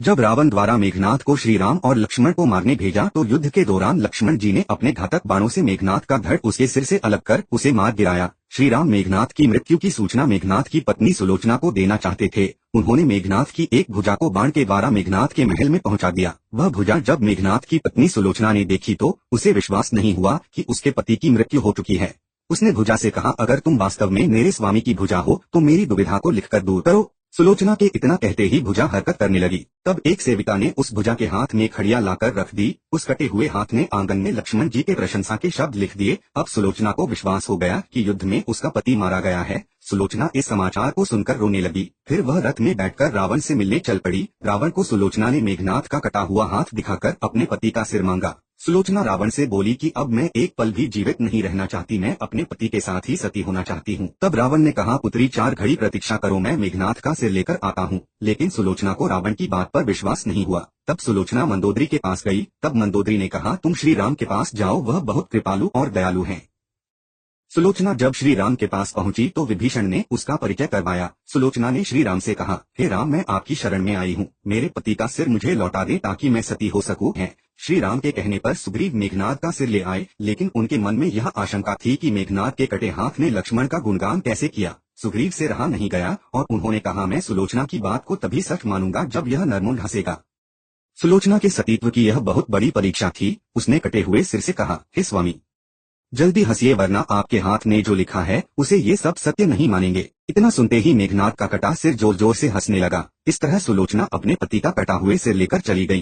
जब रावण द्वारा मेघनाथ को श्री राम और लक्ष्मण को मारने भेजा तो युद्ध के दौरान लक्ष्मण जी ने अपने घातक बाणों से मेघनाथ का धड़ उसके सिर से अलग कर उसे मार गिराया। श्री राम मेघनाथ की मृत्यु की सूचना मेघनाथ की पत्नी सुलोचना को देना चाहते थे। उन्होंने मेघनाथ की एक भुजा को बाण के द्वारा मेघनाथ के महल में पहुंचा दिया। वह भुजा जब मेघनाथ की पत्नी सुलोचना ने देखी तो उसे विश्वास नहीं हुआ कि उसके पति की मृत्यु हो चुकी है। उसने भुजा से कहा, अगर तुम वास्तव में मेरे स्वामी की भुजा हो तो मेरी दुविधा को लिखकर दूर करो। सुलोचना के इतना कहते ही भुजा हरकत करने लगी। तब एक सेविका ने उस भुजा के हाथ में खड़िया लाकर रख दी। उस कटे हुए हाथ ने आंगन में लक्ष्मण जी के प्रशंसा के शब्द लिख दिए। अब सुलोचना को विश्वास हो गया कि युद्ध में उसका पति मारा गया है। सुलोचना इस समाचार को सुनकर रोने लगी। फिर वह रथ में बैठकर रावण से मिलने चल पड़ी। रावण को सुलोचना ने मेघनाथ का कटा हुआ हाथ दिखाकर अपने पति का सिर मांगा। सुलोचना रावण से बोली कि अब मैं एक पल भी जीवित नहीं रहना चाहती, मैं अपने पति के साथ ही सती होना चाहती हूँ। तब रावण ने कहा, पुत्री 4 घड़ी प्रतीक्षा करो, मैं मेघनाथ का सिर लेकर आता हूँ। लेकिन सुलोचना को रावण की बात पर विश्वास नहीं हुआ। तब सुलोचना मंदोदरी के पास गई। तब मंदोदरी ने कहा, तुम श्री राम के पास जाओ, वह बहुत कृपालु और दयालु हैं। सुलोचना जब श्री राम के पास पहुंची तो विभीषण ने उसका परिचय करवाया। सुलोचना ने श्री राम से कहा, हे राम, मैं आपकी शरण में आई हूँ, मेरे पति का सिर मुझे लौटा दे ताकि मैं सती हो सकूं। है श्री राम के कहने पर सुग्रीव मेघनाथ का सिर ले आए, लेकिन उनके मन में यह आशंका थी कि मेघनाथ के कटे हाथ ने लक्ष्मण का गुणगान कैसे किया। सुग्रीव से रहा नहीं गया और उन्होंने कहा, मैं सुलोचना की बात को तभी सच मानूंगा जब यह नरमुंड हंसेगा। सुलोचना के सतीत्व की यह बहुत बड़ी परीक्षा थी। उसने कटे हुए सिर से कहा, हे स्वामी, जल्दी हंसिए, वरना आपके हाथ ने जो लिखा है उसे ये सब सत्य नहीं मानेंगे। इतना सुनते ही मेघनाथ का कटा सिर जोर जोर से हंसने लगा। इस तरह सुलोचना अपने पति का कटा हुए सिर लेकर चली गई।